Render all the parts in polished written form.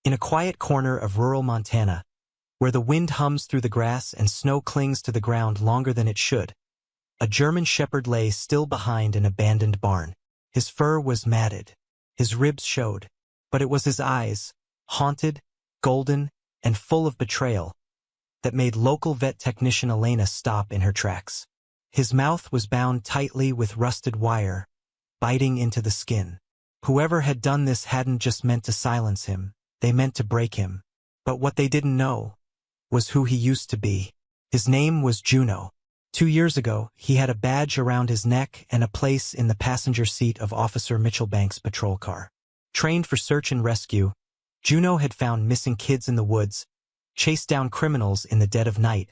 In a quiet corner of rural Montana, where the wind hums through the grass and snow clings to the ground longer than it should, a German shepherd lay still behind an abandoned barn. His fur was matted, his ribs showed, but it was his eyes, haunted, golden, and full of betrayal, that made local vet technician Elena stop in her tracks. His mouth was bound tightly with rusted wire, biting into the skin. Whoever had done this hadn't just meant to silence him, they meant to break him. But what they didn't know was who he used to be. His name was Juno. 2 years ago, he had a badge around his neck and a place in the passenger seat of Officer Mitchell Banks' patrol car. Trained for search and rescue, Juno had found missing kids in the woods, chased down criminals in the dead of night,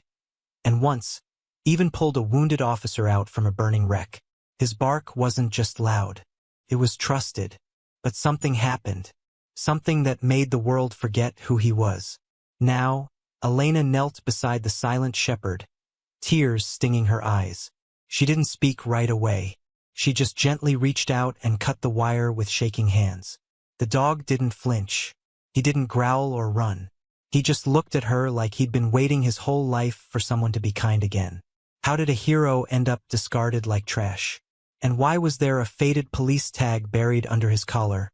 and once, even pulled a wounded officer out from a burning wreck. His bark wasn't just loud, it was trusted. But something happened, something that made the world forget who he was. Now, Elena knelt beside the silent shepherd, tears stinging her eyes. She didn't speak right away. She just gently reached out and cut the wire with shaking hands. The dog didn't flinch. He didn't growl or run. He just looked at her like he'd been waiting his whole life for someone to be kind again. How did a hero end up discarded like trash? And why was there a faded police tag buried under his collar,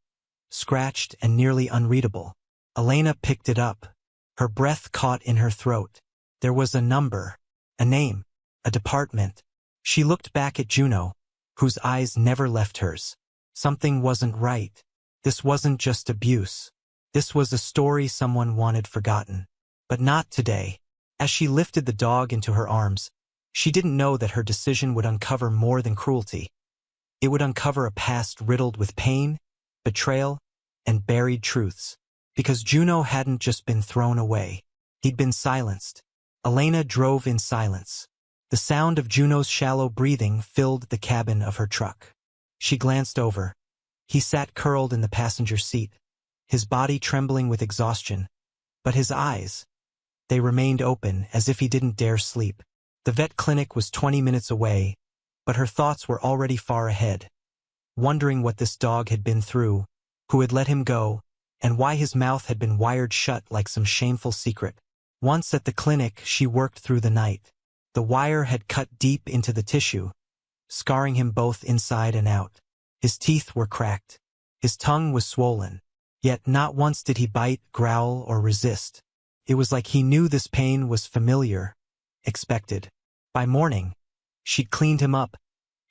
scratched and nearly unreadable? Elena picked it up. Her breath caught in her throat. There was a number, a name, a department. She looked back at Juno, whose eyes never left hers. Something wasn't right. This wasn't just abuse. This was a story someone wanted forgotten. But not today. As she lifted the dog into her arms, she didn't know that her decision would uncover more than cruelty. It would uncover a past riddled with pain, betrayal, and buried truths. Because Juno hadn't just been thrown away. He'd been silenced. Elena drove in silence. The sound of Juno's shallow breathing filled the cabin of her truck. She glanced over. He sat curled in the passenger seat, his body trembling with exhaustion. But his eyes, they remained open as if he didn't dare sleep. The vet clinic was 20 minutes away, but her thoughts were already far ahead, wondering what this dog had been through, who had let him go, and why his mouth had been wired shut like some shameful secret. Once at the clinic, she worked through the night. The wire had cut deep into the tissue, scarring him both inside and out. His teeth were cracked. His tongue was swollen. Yet not once did he bite, growl, or resist. It was like he knew this pain was familiar, expected. By morning, she'd cleaned him up,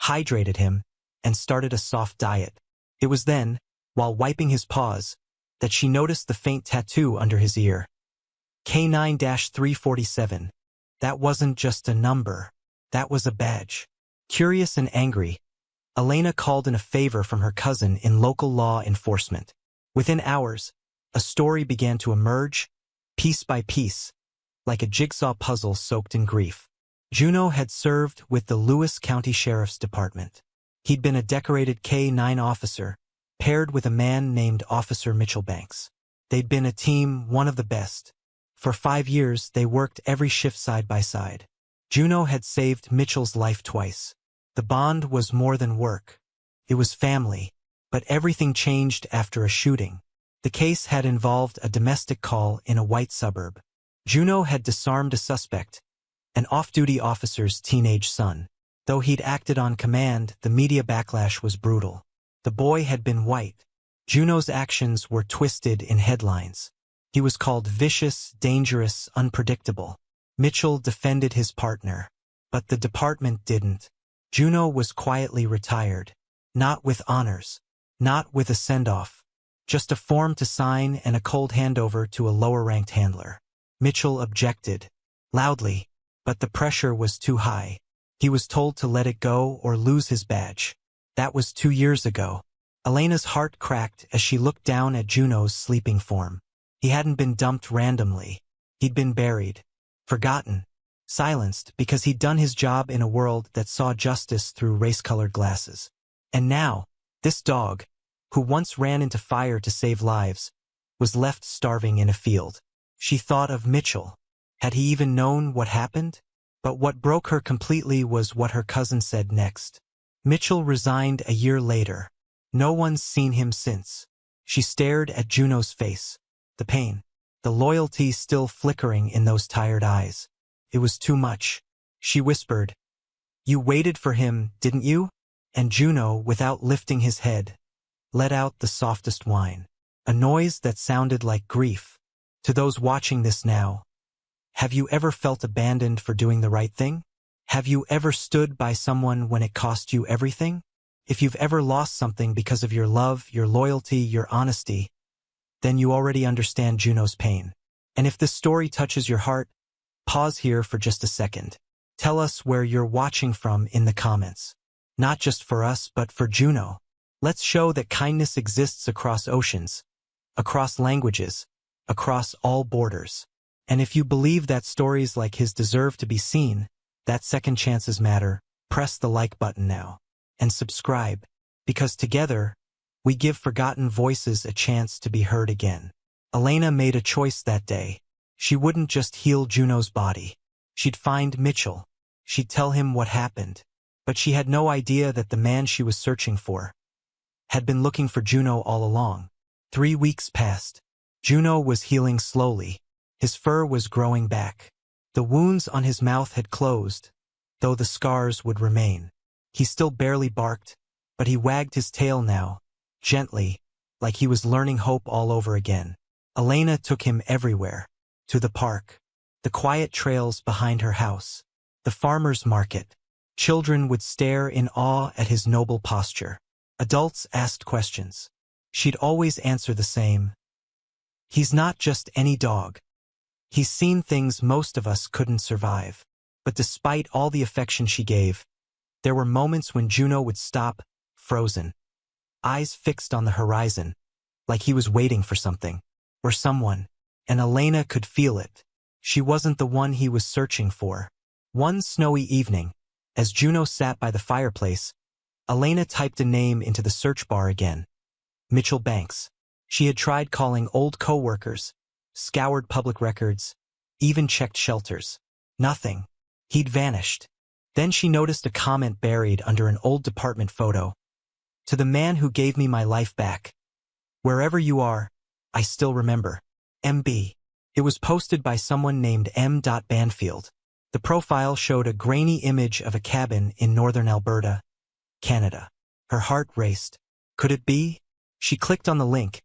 hydrated him, and started a soft diet. It was then, while wiping his paws, that she noticed the faint tattoo under his ear. K9-347. That wasn't just a number. That was a badge. Curious and angry, Elena called in a favor from her cousin in local law enforcement. Within hours, a story began to emerge, piece by piece, like a jigsaw puzzle soaked in grief. Juno had served with the Lewis County Sheriff's Department. He'd been a decorated K-9 officer, paired with a man named Officer Mitchell Banks. They'd been a team, one of the best. For 5 years, they worked every shift side by side. Juno had saved Mitchell's life twice. The bond was more than work. It was family. But everything changed after a shooting. The case had involved a domestic call in a white suburb. Juno had disarmed a suspect, an off-duty officer's teenage son. Though he'd acted on command, the media backlash was brutal. The boy had been white. Juno's actions were twisted in headlines. He was called vicious, dangerous, unpredictable. Mitchell defended his partner. But the department didn't. Juno was quietly retired. Not with honors. Not with a send-off. Just a form to sign and a cold handover to a lower-ranked handler. Mitchell objected. Loudly. But the pressure was too high. He was told to let it go or lose his badge. That was 2 years ago. Elena's heart cracked as she looked down at Juno's sleeping form. He hadn't been dumped randomly. He'd been buried. Forgotten. Silenced because he'd done his job in a world that saw justice through race-colored glasses. And now, this dog, who once ran into fire to save lives, was left starving in a field. She thought of Mitchell. Had he even known what happened? But what broke her completely was what her cousin said next. Mitchell resigned a year later. No one's seen him since. She stared at Juno's face. the pain, the loyalty still flickering in those tired eyes. It was too much. She whispered, "You waited for him, didn't you?" And Juno, without lifting his head, let out the softest whine, a noise that sounded like grief. To those watching this now, have you ever felt abandoned for doing the right thing? Have you ever stood by someone when it cost you everything? If you've ever lost something because of your love, your loyalty, your honesty, then you already understand Juno's pain. And if this story touches your heart, pause here for just a second. Tell us where you're watching from in the comments. Not just for us, but for Juno. Let's show that kindness exists across oceans, across languages, across all borders. And if you believe that stories like his deserve to be seen, that second chances matter, press the like button now. And subscribe, because together, we give forgotten voices a chance to be heard again. Elena made a choice that day. She wouldn't just heal Juno's body. She'd find Mitchell. She'd tell him what happened. But she had no idea that the man she was searching for had been looking for Juno all along. 3 weeks passed. Juno was healing slowly. His fur was growing back. The wounds on his mouth had closed, though the scars would remain. He still barely barked, but he wagged his tail now, gently, like he was learning hope all over again. Elena took him everywhere. To the park, the quiet trails behind her house, the farmer's market. Children would stare in awe at his noble posture. Adults asked questions. She'd always answer the same. He's not just any dog. He's seen things most of us couldn't survive. But despite all the affection she gave, there were moments when Juno would stop, frozen, eyes fixed on the horizon, like he was waiting for something, or someone, and Elena could feel it. She wasn't the one he was searching for. One snowy evening, as Juno sat by the fireplace, Elena typed a name into the search bar again. Mitchell Banks. She had tried calling old co-workers, scoured public records, even checked shelters. Nothing. He'd vanished. Then she noticed a comment buried under an old department photo. "To the man who gave me my life back. Wherever you are, I still remember. MB." It was posted by someone named M. Banfield. The profile showed a grainy image of a cabin in northern Alberta, Canada. Her heart raced. Could it be? She clicked on the link,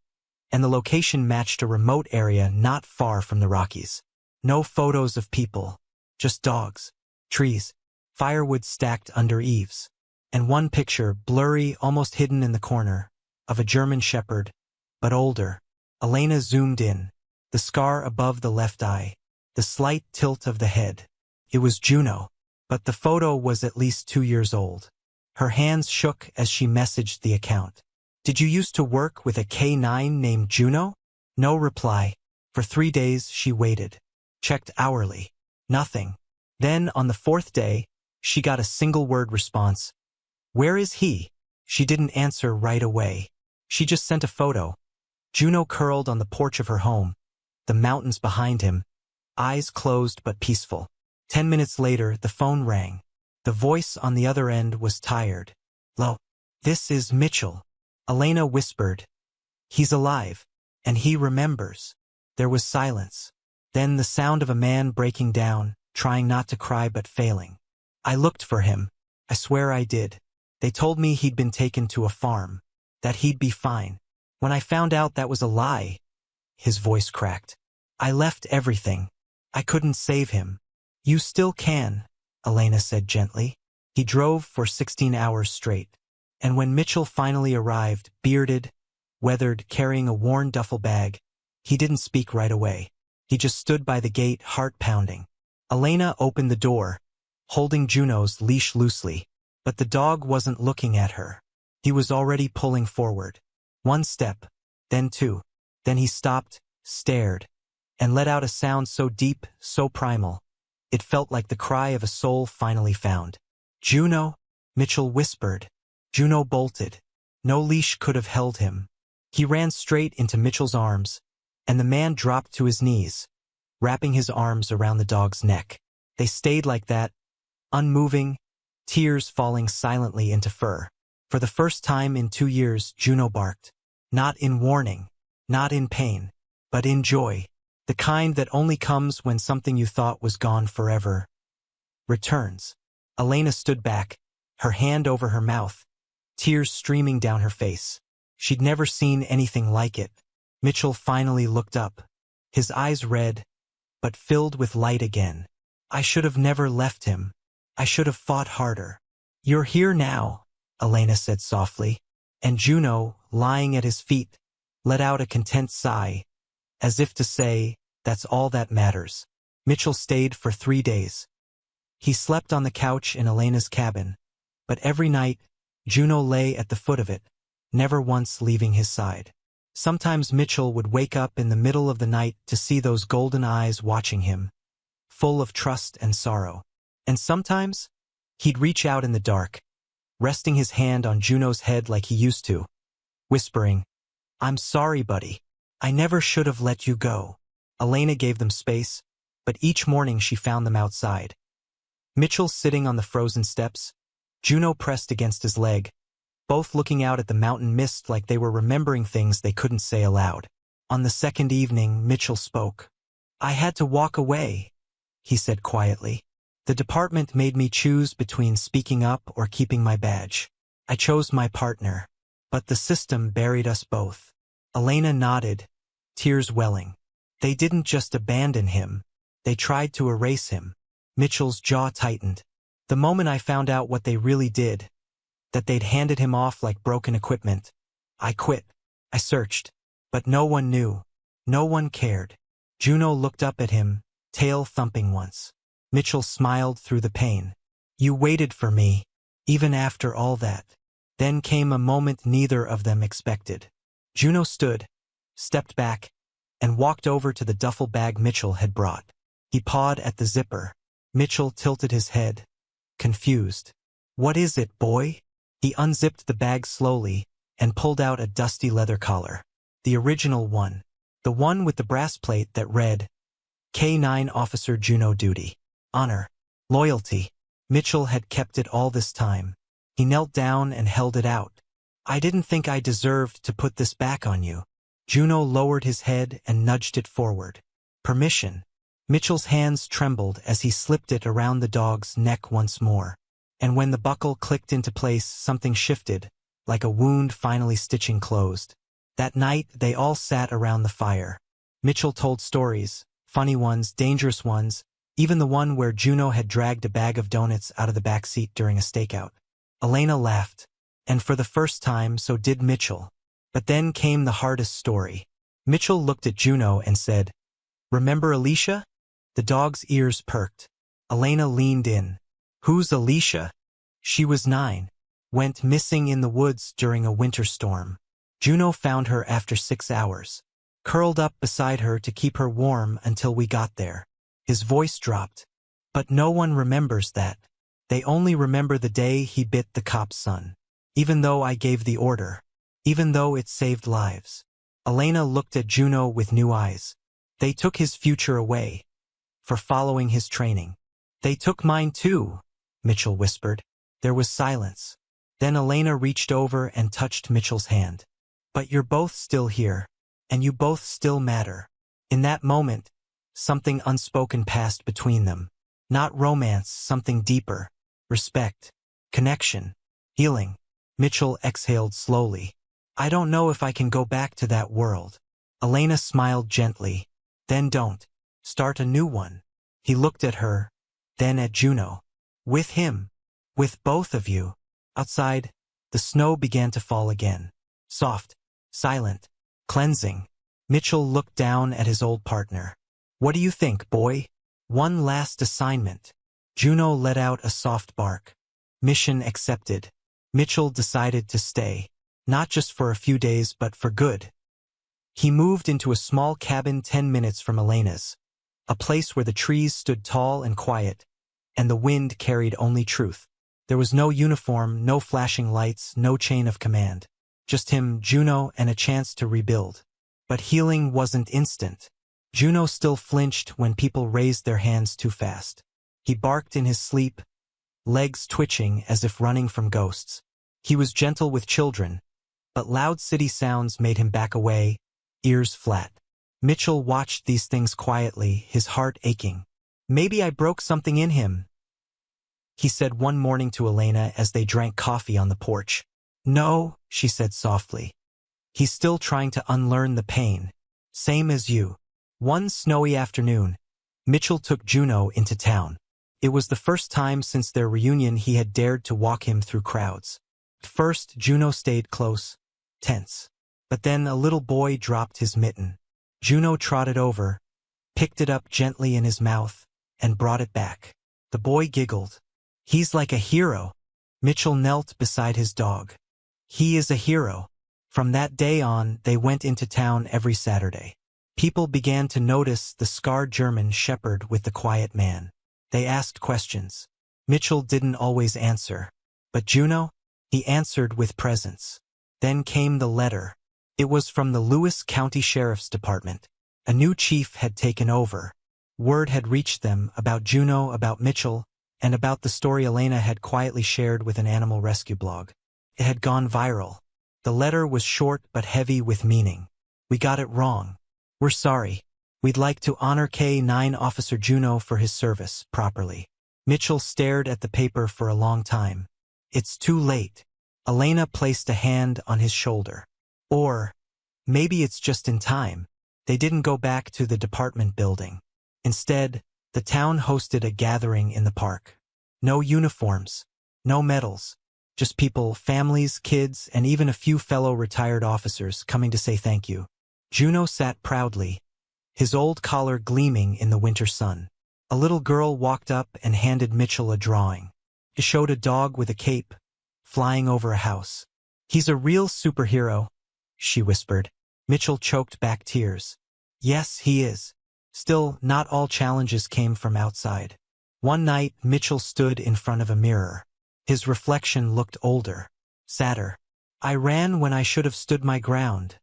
and the location matched a remote area not far from the Rockies. No photos of people, just dogs, trees, firewood stacked under eaves, and one picture, blurry, almost hidden in the corner, of a German shepherd, but older. Elena zoomed in, the scar above the left eye, the slight tilt of the head. It was Juno, but the photo was at least 2 years old. Her hands shook as she messaged the account. "Did you used to work with a K9 named Juno?" No reply. For 3 days she waited, checked hourly. Nothing. Then, on the 4th day, she got a single-word response. "Where is he?" She didn't answer right away. She just sent a photo. Juno curled on the porch of her home, the mountains behind him, eyes closed but peaceful. 10 minutes later, the phone rang. The voice on the other end was tired. "Lo, this is Mitchell." Elena whispered. "He's alive, and he remembers." There was silence. Then the sound of a man breaking down, trying not to cry but failing. "I looked for him. I swear I did. They told me he'd been taken to a farm, that he'd be fine. When I found out that was a lie," his voice cracked, "I left everything. I couldn't save him." "You still can," Elena said gently. He drove for 16 hours straight. And when Mitchell finally arrived, bearded, weathered, carrying a worn duffel bag, he didn't speak right away. He just stood by the gate, heart pounding. Elena opened the door, holding Juno's leash loosely. But the dog wasn't looking at her. He was already pulling forward. 1 step, then 2. Then he stopped, stared, and let out a sound so deep, so primal. It felt like the cry of a soul finally found. "Juno?" Mitchell whispered. Juno bolted. No leash could have held him. He ran straight into Mitchell's arms, and the man dropped to his knees, wrapping his arms around the dog's neck. They stayed like that, unmoving, tears falling silently into fur. For the first time in 2 years, Juno barked. Not in warning, not in pain, but in joy. The kind that only comes when something you thought was gone forever returns. Elena stood back, her hand over her mouth, tears streaming down her face. She'd never seen anything like it. Mitchell finally looked up, his eyes red, but filled with light again. I should have never left him. I should have fought harder. You're here now, Elena said softly, and Juno, lying at his feet, let out a content sigh, as if to say, that's all that matters. Mitchell stayed for 3 days. He slept on the couch in Elena's cabin, but every night, Juno lay at the foot of it, never once leaving his side. Sometimes Mitchell would wake up in the middle of the night to see those golden eyes watching him, full of trust and sorrow. And sometimes, he'd reach out in the dark, resting his hand on Juno's head like he used to, whispering, I'm sorry, buddy. I never should have let you go. Elena gave them space, but each morning she found them outside. Mitchell sitting on the frozen steps, Juno pressed against his leg, both looking out at the mountain mist like they were remembering things they couldn't say aloud. On the second evening, Mitchell spoke. I had to walk away, he said quietly. The department made me choose between speaking up or keeping my badge. I chose my partner, but the system buried us both. Elena nodded, tears welling. They didn't just abandon him, they tried to erase him. Mitchell's jaw tightened. The moment I found out what they really did, that they'd handed him off like broken equipment, I quit. I searched, but no one knew. No one cared. Juno looked up at him, tail thumping once. Mitchell smiled through the pain. You waited for me, even after all that. Then came a moment neither of them expected. Juno stood, stepped back, and walked over to the duffel bag Mitchell had brought. He pawed at the zipper. Mitchell tilted his head, confused. What is it, boy? He unzipped the bag slowly and pulled out a dusty leather collar. The original one. The one with the brass plate that read, K9 Officer Juno Duty. Honor. Loyalty. Mitchell had kept it all this time. He knelt down and held it out. I didn't think I deserved to put this back on you. Juno lowered his head and nudged it forward. Permission. Mitchell's hands trembled as he slipped it around the dog's neck once more. And when the buckle clicked into place, something shifted, like a wound finally stitching closed. That night, they all sat around the fire. Mitchell told stories, funny ones, dangerous ones, even the one where Juno had dragged a bag of donuts out of the back seat during a stakeout. Elena laughed, and for the first time so did Mitchell. But then came the hardest story. Mitchell looked at Juno and said, Remember Alicia? The dog's ears perked. Elena leaned in. Who's Alicia? She was 9. Went missing in the woods during a winter storm. Juno found her after 6 hours. Curled up beside her to keep her warm until we got there. His voice dropped. But no one remembers that. They only remember the day he bit the cop's son. Even though I gave the order. Even though it saved lives. Elena looked at Juno with new eyes. They took his future away. For following his training. They took mine too, Mitchell whispered. There was silence. Then Elena reached over and touched Mitchell's hand. But you're both still here. And you both still matter. In that moment, something unspoken passed between them. Not romance, something deeper. Respect. Connection. Healing. Mitchell exhaled slowly. I don't know if I can go back to that world. Elena smiled gently. Then don't. Start a new one. He looked at her, then at Juno. With him. With both of you. Outside, the snow began to fall again. Soft. Silent. Cleansing. Mitchell looked down at his old partner. What do you think, boy? One last assignment. Juno let out a soft bark. Mission accepted. Mitchell decided to stay. Not just for a few days but for good. He moved into a small cabin 10 minutes from Elena's. A place where the trees stood tall and quiet, and the wind carried only truth. There was no uniform, no flashing lights, no chain of command. Just him, Juno, and a chance to rebuild. But healing wasn't instant. Juno still flinched when people raised their hands too fast. He barked in his sleep, legs twitching as if running from ghosts. He was gentle with children, but loud city sounds made him back away, ears flat. Mitchell watched these things quietly, his heart aching. "Maybe I broke something in him," he said one morning to Elena as they drank coffee on the porch. "No," she said softly. "He's still trying to unlearn the pain. Same as you." One snowy afternoon, Mitchell took Juno into town. It was the first time since their reunion he had dared to walk him through crowds. At first, Juno stayed close, tense. But then a little boy dropped his mitten. Juno trotted over, picked it up gently in his mouth, and brought it back. The boy giggled. "He's like a hero." Mitchell knelt beside his dog. "He is a hero." From that day on, they went into town every Saturday. People began to notice the scarred German shepherd with the quiet man. They asked questions. Mitchell didn't always answer. But Juno? He answered with presence. Then came the letter. It was from the Lewis County Sheriff's Department. A new chief had taken over. Word had reached them about Juno, about Mitchell, and about the story Elena had quietly shared with an animal rescue blog. It had gone viral. The letter was short but heavy with meaning. "We got it wrong. We're sorry. We'd like to honor K-9 Officer Juno for his service properly." Mitchell stared at the paper for a long time. "It's too late." Elena placed a hand on his shoulder. "Or maybe it's just in time." They didn't go back to the department building. Instead, the town hosted a gathering in the park. No uniforms, no medals, just people, families, kids, and even a few fellow retired officers coming to say thank you. Juno sat proudly, his old collar gleaming in the winter sun. A little girl walked up and handed Mitchell a drawing. It showed a dog with a cape, flying over a house. "He's a real superhero," she whispered. Mitchell choked back tears. "Yes, he is." Still, not all challenges came from outside. One night, Mitchell stood in front of a mirror. His reflection looked older, sadder. "I ran when I should have stood my ground,"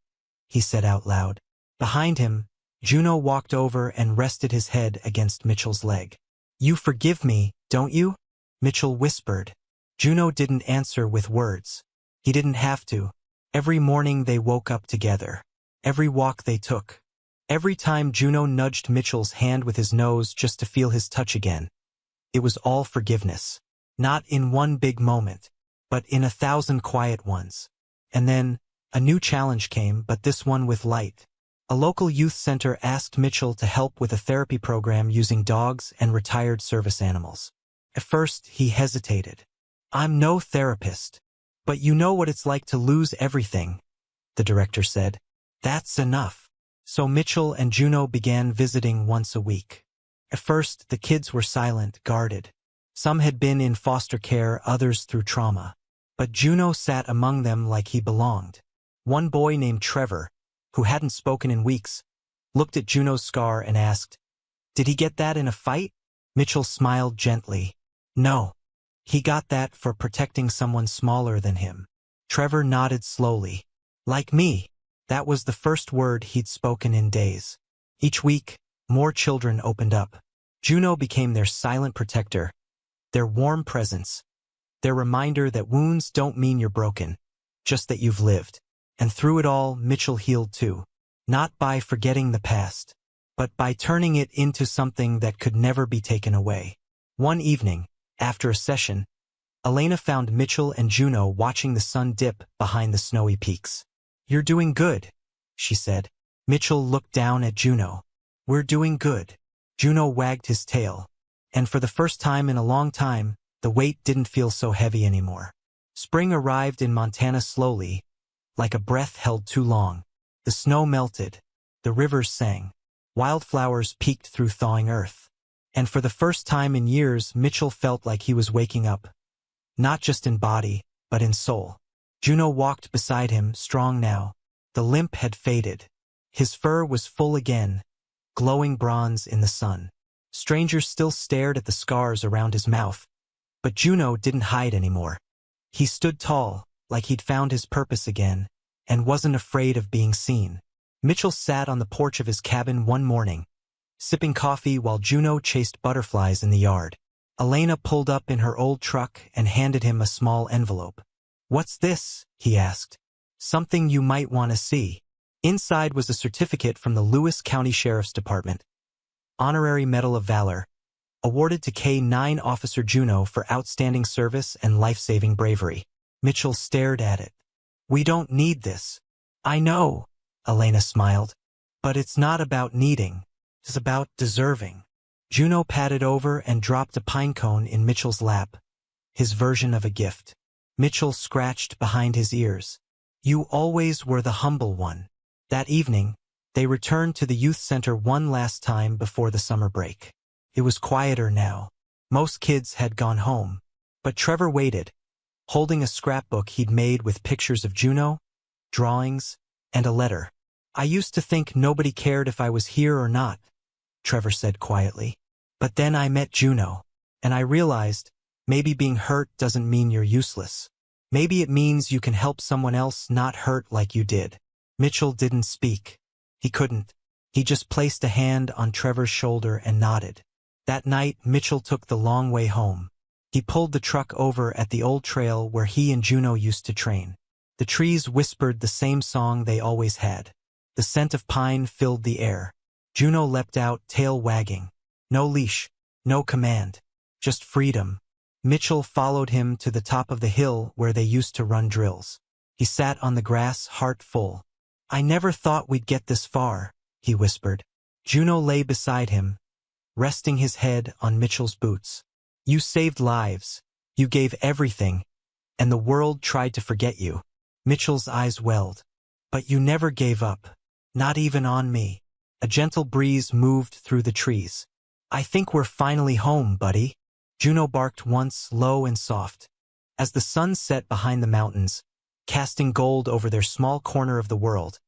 he said out loud. Behind him, Juno walked over and rested his head against Mitchell's leg. "You forgive me, don't you?" Mitchell whispered. Juno didn't answer with words. He didn't have to. Every morning they woke up together. Every walk they took. Every time Juno nudged Mitchell's hand with his nose just to feel his touch again. It was all forgiveness. Not in one big moment, but in 1,000 quiet ones. And then, a new challenge came, but this one with light. A local youth center asked Mitchell to help with a therapy program using dogs and retired service animals. At first, he hesitated. "I'm no therapist. But you know what it's like to lose everything," the director said. "That's enough." So Mitchell and Juno began visiting once a week. At first, the kids were silent, guarded. Some had been in foster care, others through trauma. But Juno sat among them like he belonged. One boy named Trevor, who hadn't spoken in weeks, looked at Juno's scar and asked, "Did he get that in a fight?" Mitchell smiled gently. "No. He got that for protecting someone smaller than him." Trevor nodded slowly. "Like me." That was the first word he'd spoken in days. Each week, more children opened up. Juno became their silent protector, their warm presence, their reminder that wounds don't mean you're broken, just that you've lived. And through it all, Mitchell healed too. Not by forgetting the past, but by turning it into something that could never be taken away. One evening, after a session, Elena found Mitchell and Juno watching the sun dip behind the snowy peaks. "You're doing good," she said. Mitchell looked down at Juno. "We're doing good." Juno wagged his tail. And for the first time in a long time, the weight didn't feel so heavy anymore. Spring arrived in Montana slowly, like a breath held too long. The snow melted. The rivers sang. Wildflowers peeked through thawing earth. And for the first time in years, Mitchell felt like he was waking up. Not just in body, but in soul. Juno walked beside him, strong now. The limp had faded. His fur was full again, glowing bronze in the sun. Strangers still stared at the scars around his mouth. But Juno didn't hide anymore. He stood tall, like he'd found his purpose again, and wasn't afraid of being seen. Mitchell sat on the porch of his cabin one morning, sipping coffee while Juno chased butterflies in the yard. Elena pulled up in her old truck and handed him a small envelope. "What's this?" he asked. "Something you might want to see." Inside was a certificate from the Lewis County Sheriff's Department, Honorary Medal of Valor, awarded to K-9 Officer Juno for outstanding service and life-saving bravery. Mitchell stared at it. "We don't need this." "I know," Elena smiled. "But it's not about needing. It's about deserving." Juno patted over and dropped a pine cone in Mitchell's lap, his version of a gift. Mitchell scratched behind his ears. "You always were the humble one." That evening, they returned to the youth center one last time before the summer break. It was quieter now. Most kids had gone home. But Trevor waited, holding a scrapbook he'd made with pictures of Juno, drawings, and a letter. "I used to think nobody cared if I was here or not," Trevor said quietly. "But then I met Juno, and I realized maybe being hurt doesn't mean you're useless. Maybe it means you can help someone else not hurt like you did." Mitchell didn't speak. He couldn't. He just placed a hand on Trevor's shoulder and nodded. That night, Mitchell took the long way home. He pulled the truck over at the old trail where he and Juno used to train. The trees whispered the same song they always had. The scent of pine filled the air. Juno leapt out, tail wagging. No leash, no command, just freedom. Mitchell followed him to the top of the hill where they used to run drills. He sat on the grass, heart full. "I never thought we'd get this far," he whispered. Juno lay beside him, resting his head on Mitchell's boots. "You saved lives. You gave everything, and the world tried to forget you." Mitchell's eyes welled. "But you never gave up. Not even on me." A gentle breeze moved through the trees. "I think we're finally home, buddy." Juno barked once, low and soft. As the sun set behind the mountains, casting gold over their small corner of the world,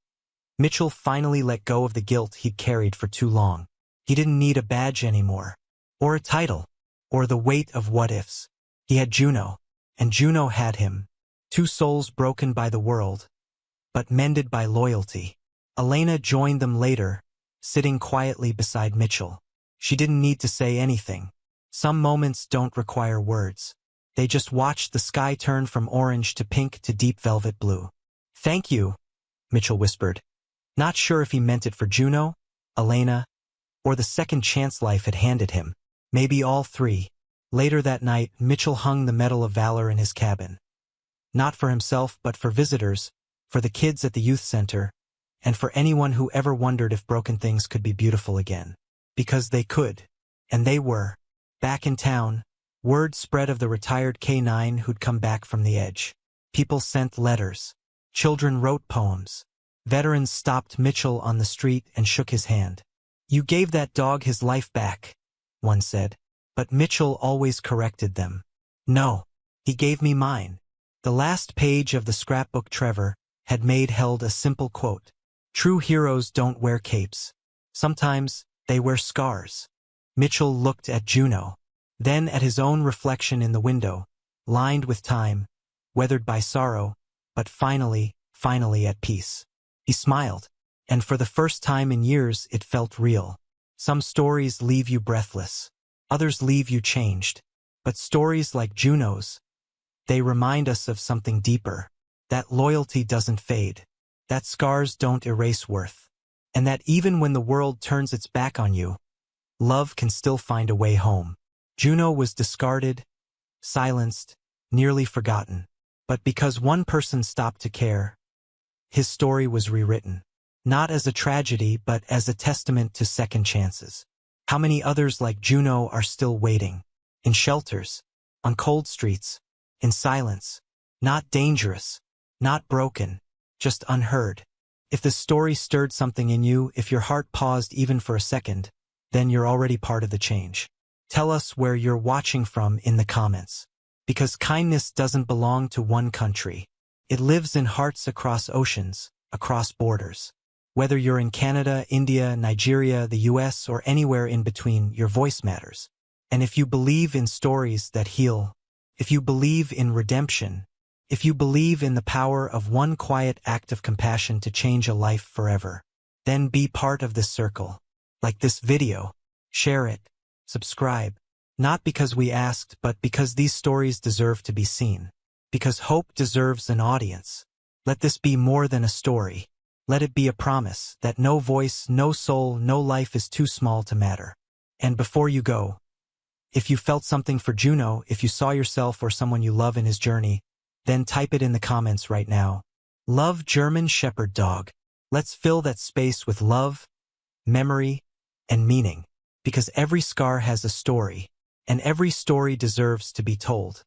Mitchell finally let go of the guilt he'd carried for too long. He didn't need a badge anymore, or a title, or the weight of what-ifs. He had Juno, and Juno had him. Two souls broken by the world, but mended by loyalty. Elena joined them later, sitting quietly beside Mitchell. She didn't need to say anything. Some moments don't require words. They just watched the sky turn from orange to pink to deep velvet blue. "Thank you," Mitchell whispered. Not sure if he meant it for Juno, Elena, or the second chance life had handed him. Maybe all three. Later that night, Mitchell hung the Medal of Valor in his cabin. Not for himself, but for visitors, for the kids at the youth center, and for anyone who ever wondered if broken things could be beautiful again. Because they could. And they were. Back in town, word spread of the retired K-9 who'd come back from the edge. People sent letters. Children wrote poems. Veterans stopped Mitchell on the street and shook his hand. "You gave that dog his life back," one said. But Mitchell always corrected them. "No, he gave me mine." The last page of the scrapbook Trevor had made held a simple quote. "True heroes don't wear capes. Sometimes they wear scars." Mitchell looked at Juno, then at his own reflection in the window, lined with time, weathered by sorrow, but finally at peace. He smiled, and for the first time in years it felt real. Some stories leave you breathless. Others leave you changed. But stories like Juno's, they remind us of something deeper. That loyalty doesn't fade. That scars don't erase worth. And that even when the world turns its back on you, love can still find a way home. Juno was discarded, silenced, nearly forgotten. But because one person stopped to care, his story was rewritten. Not as a tragedy, but as a testament to second chances. How many others like Juno are still waiting? In shelters, on cold streets, in silence. Not dangerous, not broken, just unheard. If the story stirred something in you, if your heart paused even for a second, then you're already part of the change. Tell us where you're watching from in the comments. Because kindness doesn't belong to one country. It lives in hearts across oceans, across borders. Whether you're in Canada, India, Nigeria, the US, or anywhere in between, your voice matters. And if you believe in stories that heal, if you believe in redemption, if you believe in the power of one quiet act of compassion to change a life forever, then be part of this circle. Like this video, share it, subscribe. Not because we asked, but because these stories deserve to be seen. Because hope deserves an audience. Let this be more than a story. Let it be a promise that no voice, no soul, no life is too small to matter. And before you go, if you felt something for Juno, if you saw yourself or someone you love in his journey, then type it in the comments right now. Love German Shepherd Dog. Let's fill that space with love, memory, and meaning, because every scar has a story, and every story deserves to be told.